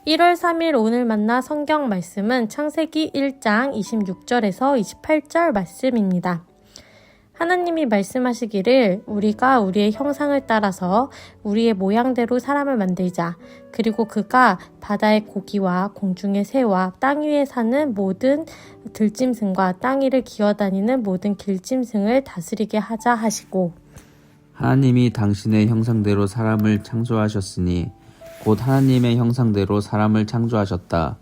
1월 3일 오늘 만나 성경 말씀은 창세기 1장 26절에서 28절 말씀입니다. 하나님이 말씀하시기를 우리가 우리의 형상을 따라서 우리의 모양대로 사람을 만들자. 그리고 그가 바다의 고기와 공중의 새와 땅 위에 사는 모든 들짐승과 땅 위를 기어다니는 모든 길짐승을 다스리게 하자 하시고, 하나님이 당신의 형상대로 사람을 창조하셨으니 곧 하나님의 형상대로 사람을 창조하셨다.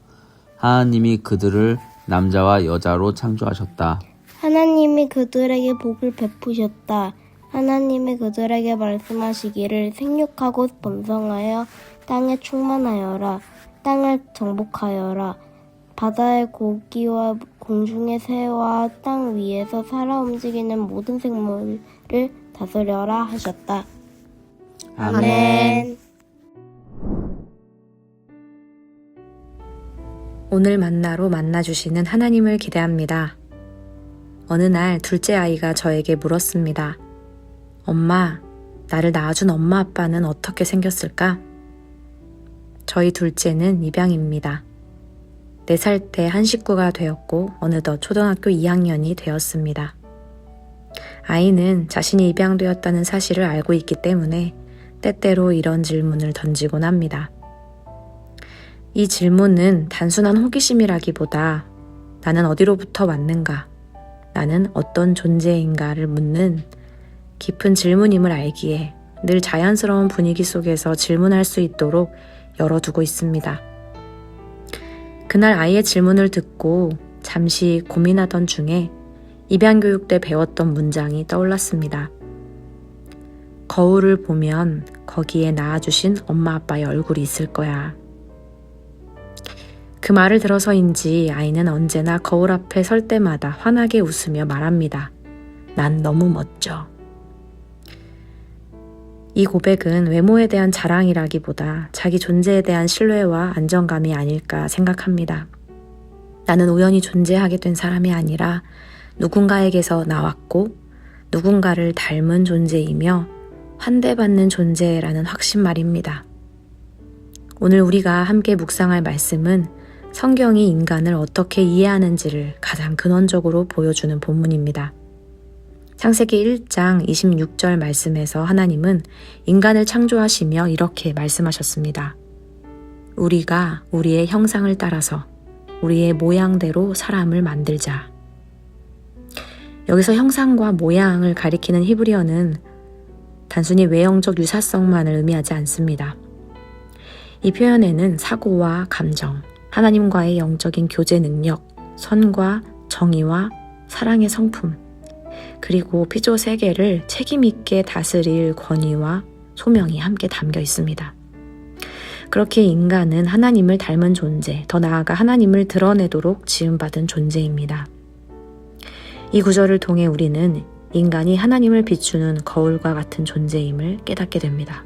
하나님이 그들을 남자와 여자로 창조하셨다. 하나님이 그들에게 복을 베푸셨다. 하나님이 그들에게 말씀하시기를 생육하고 번성하여 땅에 충만하여라. 땅을 정복하여라. 바다의 고기와 공중의 새와 땅 위에서 살아 움직이는 모든 생물을 다스려라 하셨다. 아멘. 오늘 만나로 만나주시는 하나님을 기대합니다. 어느 날 둘째 아이가 저에게 물었습니다. 엄마, 나를 낳아준 엄마 아빠는 어떻게 생겼을까? 저희 둘째는 입양입니다. 4살 때 한 식구가 되었고 어느덧 초등학교 2학년이 되었습니다. 아이는 자신이 입양되었다는 사실을 알고 있기 때문에 때때로 이런 질문을 던지곤 합니다. 이 질문은 단순한 호기심이라기보다 나는 어디로부터 왔는가, 나는 어떤 존재인가를 묻는 깊은 질문임을 알기에 늘 자연스러운 분위기 속에서 질문할 수 있도록 열어두고 있습니다. 그날 아이의 질문을 듣고 잠시 고민하던 중에 입양교육 때 배웠던 문장이 떠올랐습니다. 거울을 보면 거기에 낳아주신 엄마 아빠의 얼굴이 있을 거야. 그 말을 들어서인지 아이는 언제나 거울 앞에 설 때마다 환하게 웃으며 말합니다. 난 너무 멋져. 이 고백은 외모에 대한 자랑이라기보다 자기 존재에 대한 신뢰와 안정감이 아닐까 생각합니다. 나는 우연히 존재하게 된 사람이 아니라 누군가에게서 나왔고 누군가를 닮은 존재이며 환대받는 존재라는 확신 말입니다. 오늘 우리가 함께 묵상할 말씀은 성경이 인간을 어떻게 이해하는지를 가장 근원적으로 보여주는 본문입니다. 창세기 1장 26절 말씀에서 하나님은 인간을 창조하시며 이렇게 말씀하셨습니다. 우리가 우리의 형상을 따라서 우리의 모양대로 사람을 만들자. 여기서 형상과 모양을 가리키는 히브리어는 단순히 외형적 유사성만을 의미하지 않습니다. 이 표현에는 사고와 감정, 하나님과의 영적인 교제 능력, 선과 정의와 사랑의 성품, 그리고 피조 세계를 책임있게 다스릴 권위와 소명이 함께 담겨 있습니다. 그렇게 인간은 하나님을 닮은 존재, 더 나아가 하나님을 드러내도록 지음받은 존재입니다. 이 구절을 통해 우리는 인간이 하나님을 비추는 거울과 같은 존재임을 깨닫게 됩니다.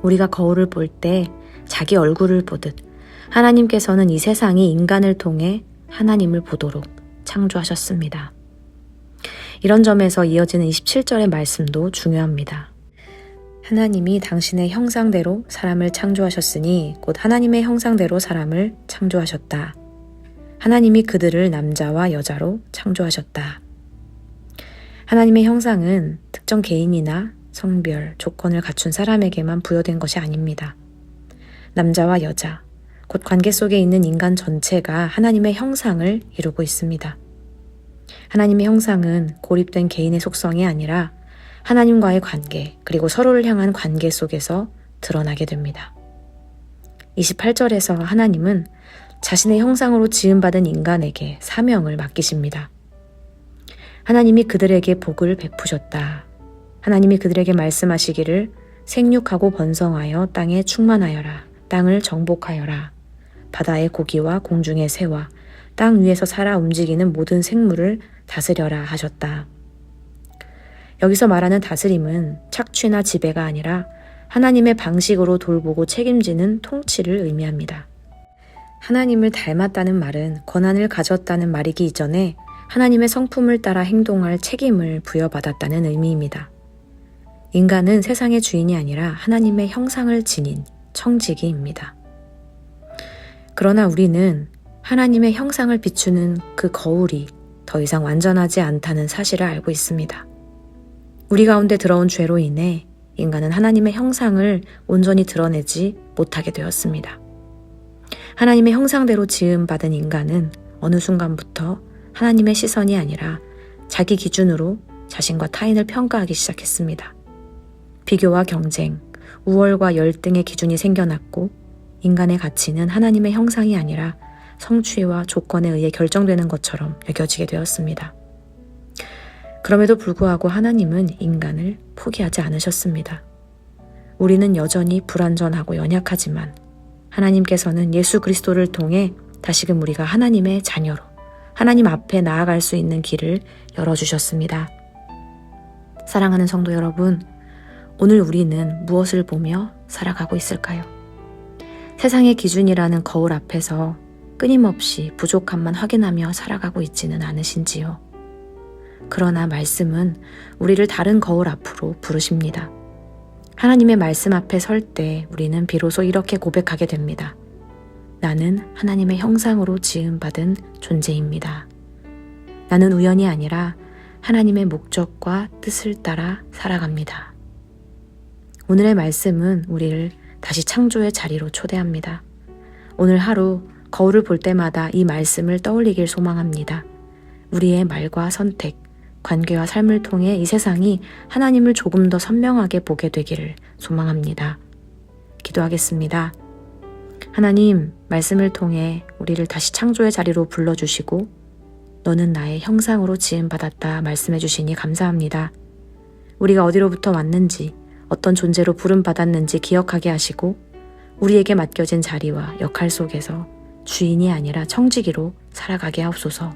우리가 거울을 볼 때 자기 얼굴을 보듯 하나님께서는 이 세상이 인간을 통해 하나님을 보도록 창조하셨습니다. 이런 점에서 이어지는 27절의 말씀도 중요합니다. 하나님이 당신의 형상대로 사람을 창조하셨으니 곧 하나님의 형상대로 사람을 창조하셨다. 하나님이 그들을 남자와 여자로 창조하셨다. 하나님의 형상은 특정 개인이나 성별, 조건을 갖춘 사람에게만 부여된 것이 아닙니다. 남자와 여자, 곧 관계 속에 있는 인간 전체가 하나님의 형상을 이루고 있습니다. 하나님의 형상은 고립된 개인의 속성이 아니라 하나님과의 관계, 그리고 서로를 향한 관계 속에서 드러나게 됩니다. 28절에서 하나님은 자신의 형상으로 지음받은 인간에게 사명을 맡기십니다. 하나님이 그들에게 복을 베푸셨다. 하나님이 그들에게 말씀하시기를 생육하고 번성하여 땅에 충만하여라. 땅을 정복하여라. 바다의 고기와 공중의 새와 땅 위에서 살아 움직이는 모든 생물을 다스려라 하셨다. 여기서 말하는 다스림은 착취나 지배가 아니라 하나님의 방식으로 돌보고 책임지는 통치를 의미합니다. 하나님을 닮았다는 말은 권한을 가졌다는 말이기 이전에 하나님의 성품을 따라 행동할 책임을 부여받았다는 의미입니다. 인간은 세상의 주인이 아니라 하나님의 형상을 지닌 청지기입니다. 그러나 우리는 하나님의 형상을 비추는 그 거울이 더 이상 완전하지 않다는 사실을 알고 있습니다. 우리 가운데 들어온 죄로 인해 인간은 하나님의 형상을 온전히 드러내지 못하게 되었습니다. 하나님의 형상대로 지음받은 인간은 어느 순간부터 하나님의 시선이 아니라 자기 기준으로 자신과 타인을 평가하기 시작했습니다. 비교와 경쟁, 우월과 열등의 기준이 생겨났고 인간의 가치는 하나님의 형상이 아니라 성취와 조건에 의해 결정되는 것처럼 여겨지게 되었습니다. 그럼에도 불구하고 하나님은 인간을 포기하지 않으셨습니다. 우리는 여전히 불완전하고 연약하지만 하나님께서는 예수 그리스도를 통해 다시금 우리가 하나님의 자녀로 하나님 앞에 나아갈 수 있는 길을 열어주셨습니다. 사랑하는 성도 여러분, 오늘 우리는 무엇을 보며 살아가고 있을까요? 세상의 기준이라는 거울 앞에서 끊임없이 부족함만 확인하며 살아가고 있지는 않으신지요? 그러나 말씀은 우리를 다른 거울 앞으로 부르십니다. 하나님의 말씀 앞에 설 때 우리는 비로소 이렇게 고백하게 됩니다. 나는 하나님의 형상으로 지음받은 존재입니다. 나는 우연이 아니라 하나님의 목적과 뜻을 따라 살아갑니다. 오늘의 말씀은 우리를 다시 창조의 자리로 초대합니다. 오늘 하루 거울을 볼 때마다 이 말씀을 떠올리길 소망합니다. 우리의 말과 선택, 관계와 삶을 통해 이 세상이 하나님을 조금 더 선명하게 보게 되기를 소망합니다. 기도하겠습니다. 하나님, 말씀을 통해 우리를 다시 창조의 자리로 불러주시고 너는 나의 형상으로 지음받았다 말씀해 주시니 감사합니다. 우리가 어디로부터 왔는지 어떤 존재로 부름받았는지 기억하게 하시고 우리에게 맡겨진 자리와 역할 속에서 주인이 아니라 청지기로 살아가게 하옵소서.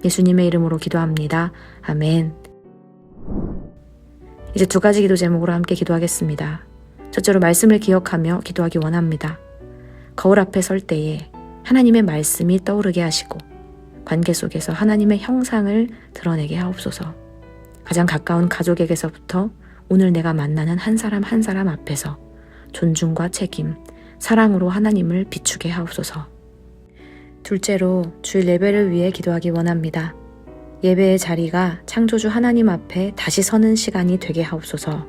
예수님의 이름으로 기도합니다. 아멘. 이제 2가지 기도 제목으로 함께 기도하겠습니다. 첫째로 말씀을 기억하며 기도하기 원합니다. 거울 앞에 설 때에 하나님의 말씀이 떠오르게 하시고 관계 속에서 하나님의 형상을 드러내게 하옵소서. 가장 가까운 가족에게서부터 오늘 내가 만나는 한 사람 한 사람 앞에서 존중과 책임, 사랑으로 하나님을 비추게 하옵소서. 둘째로 주일 예배를 위해 기도하기 원합니다. 예배의 자리가 창조주 하나님 앞에 다시 서는 시간이 되게 하옵소서.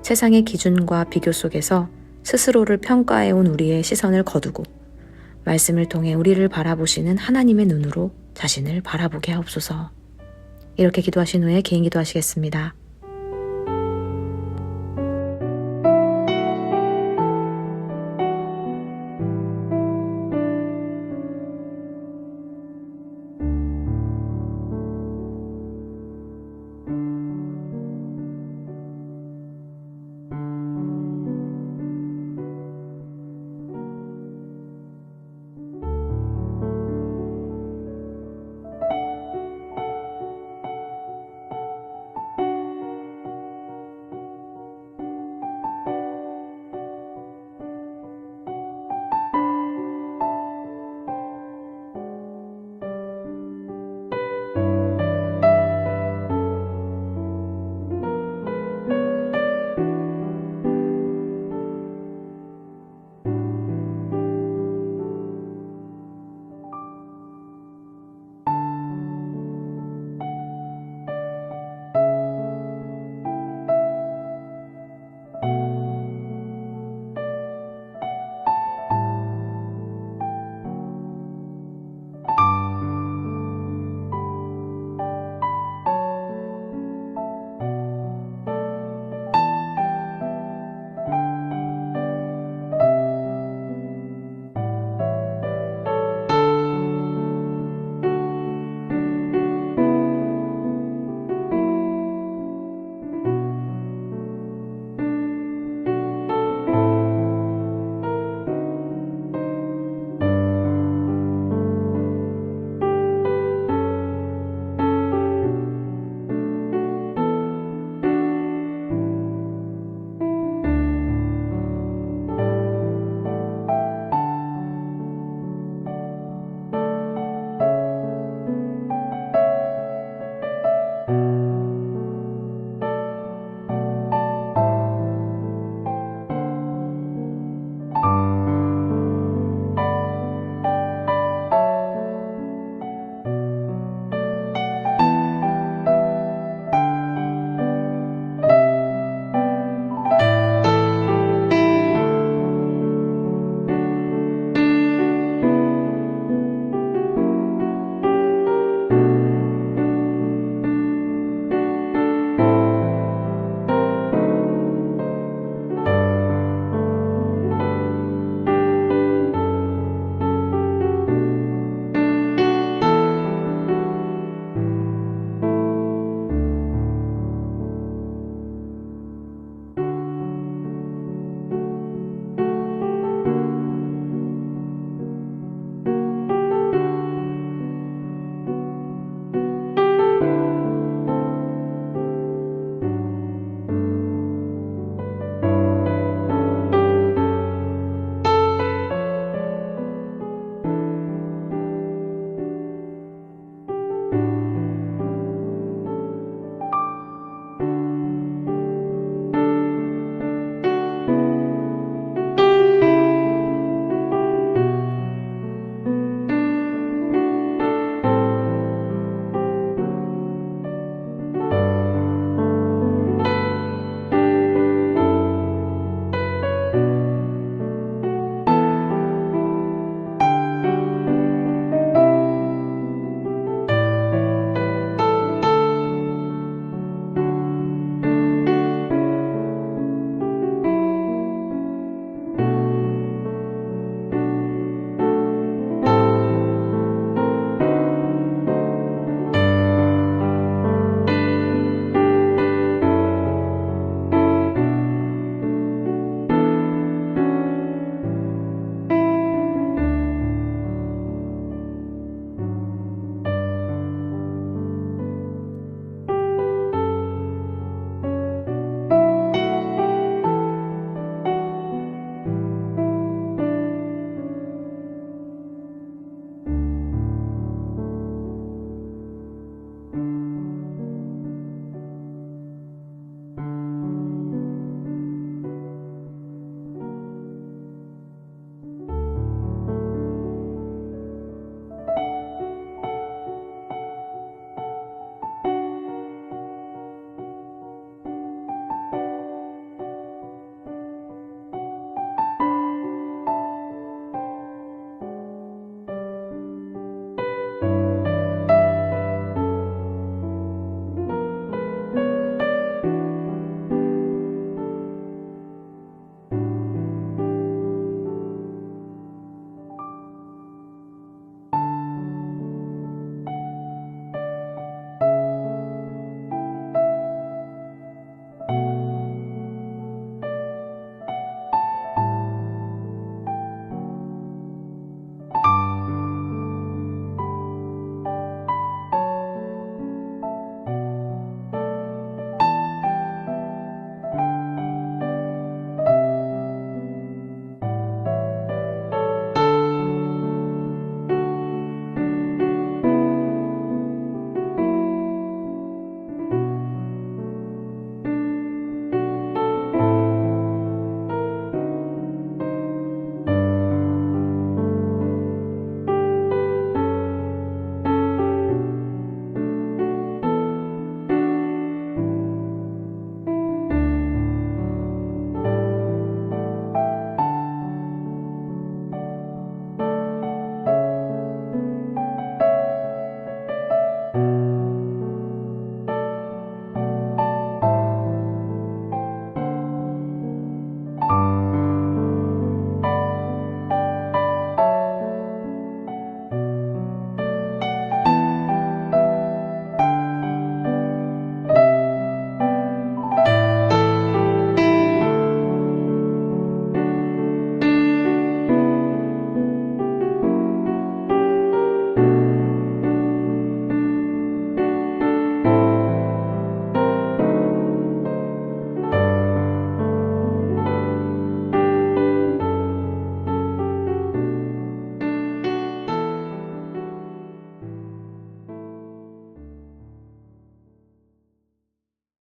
세상의 기준과 비교 속에서 스스로를 평가해온 우리의 시선을 거두고 말씀을 통해 우리를 바라보시는 하나님의 눈으로 자신을 바라보게 하옵소서. 이렇게 기도하신 후에 개인 기도하시겠습니다.